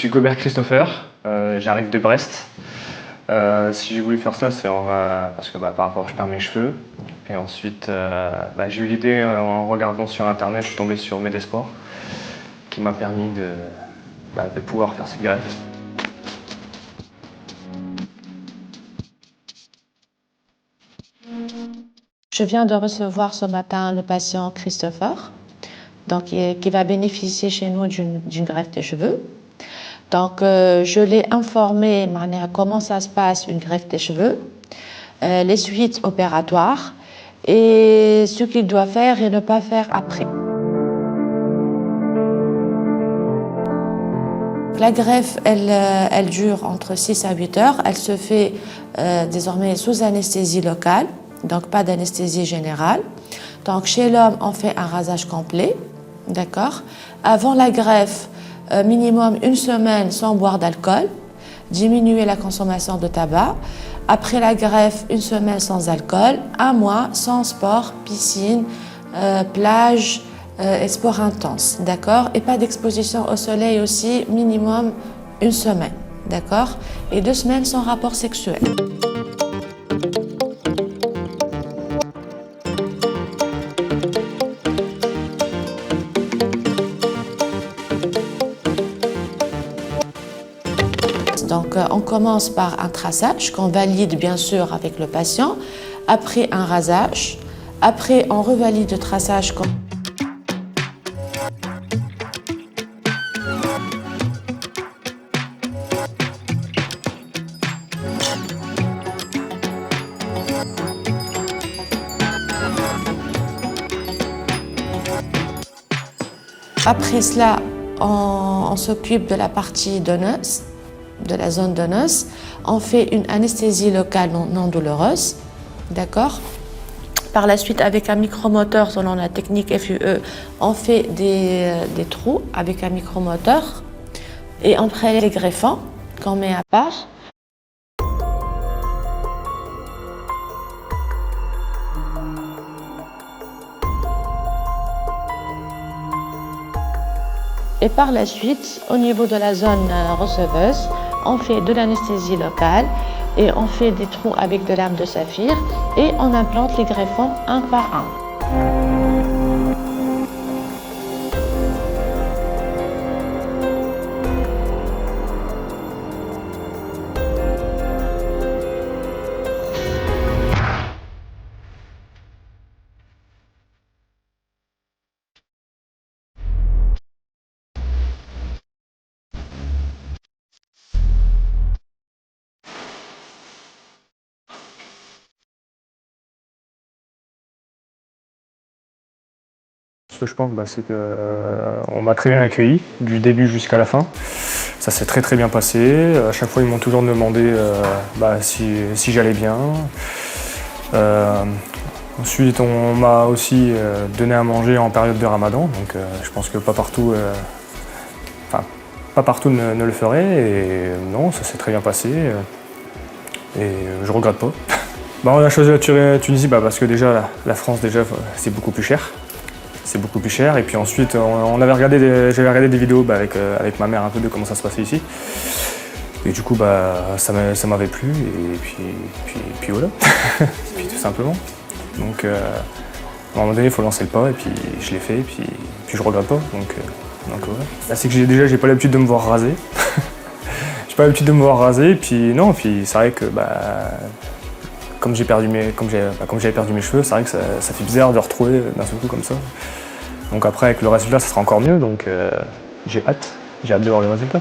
suis Gobert Christopher, j'arrive de Brest. Si j'ai voulu faire ça, c'est parce que par rapport, je perds mes cheveux. Et ensuite, j'ai eu l'idée en regardant sur internet, je suis tombé sur Medesport, qui m'a permis de pouvoir faire cette greffe. Je viens de recevoir ce matin le patient Christopher, donc, qui va bénéficier chez nous d'une greffe des cheveux. Donc, je l'ai informé comment ça se passe, une greffe des cheveux, les suites opératoires et ce qu'il doit faire et ne pas faire après. La greffe, elle dure entre 6 à 8 heures. Elle se fait désormais sous anesthésie locale, donc pas d'anesthésie générale. Donc, chez l'homme, on fait un rasage complet, d'accord? Avant la greffe, minimum 1 semaine sans boire d'alcool, diminuer la consommation de tabac. Après la greffe, 1 semaine sans alcool, 1 mois sans sport, piscine, plage et sport intense, d'accord? Et pas d'exposition au soleil aussi, minimum 1 semaine, d'accord? Et 2 semaines sans rapport sexuel. Donc, on commence par un traçage qu'on valide bien sûr avec le patient, après un rasage, après on revalide le traçage. Après cela, on s'occupe de la partie donneuse, de la zone donneuse. On fait une anesthésie locale non douloureuse, d'accord? Par la suite, avec un micromoteur, selon la technique FUE, on fait des trous avec un micromoteur et on prélève les greffons qu'on met à part. Et par la suite, au niveau de la zone receveuse, on fait de l'anesthésie locale et on fait des trous avec de l'arme de saphir et on implante les greffons un par un. Ce que je pense, c'est qu'on m'a très bien accueilli, du début jusqu'à la fin. Ça s'est très bien passé. À chaque fois, ils m'ont toujours demandé si j'allais bien. Ensuite, on m'a aussi donné à manger en période de Ramadan. Donc, je pense que pas partout ne le ferait. Et non, ça s'est très bien passé. Et je regrette pas. On a choisi la Tunisie parce que déjà, la France, c'est beaucoup plus cher. C'est beaucoup plus cher. Et puis ensuite, j'avais regardé des vidéos avec ma mère un peu de comment ça se passait ici. Et du coup, ça m'avait plu. Et puis voilà. Puis tout simplement. Donc, à un moment donné, il faut lancer le pas. Et puis je l'ai fait. Et puis je regrette pas. Donc voilà. Là, c'est que j'ai pas l'habitude de me voir raser. J'ai pas l'habitude de me voir raser. Et puis non. Puis c'est vrai que comme j'avais perdu mes cheveux, c'est vrai que ça fait bizarre de retrouver d'un seul coup comme ça. Donc après, avec le résultat, ça sera encore mieux. Donc j'ai hâte de voir le résultat.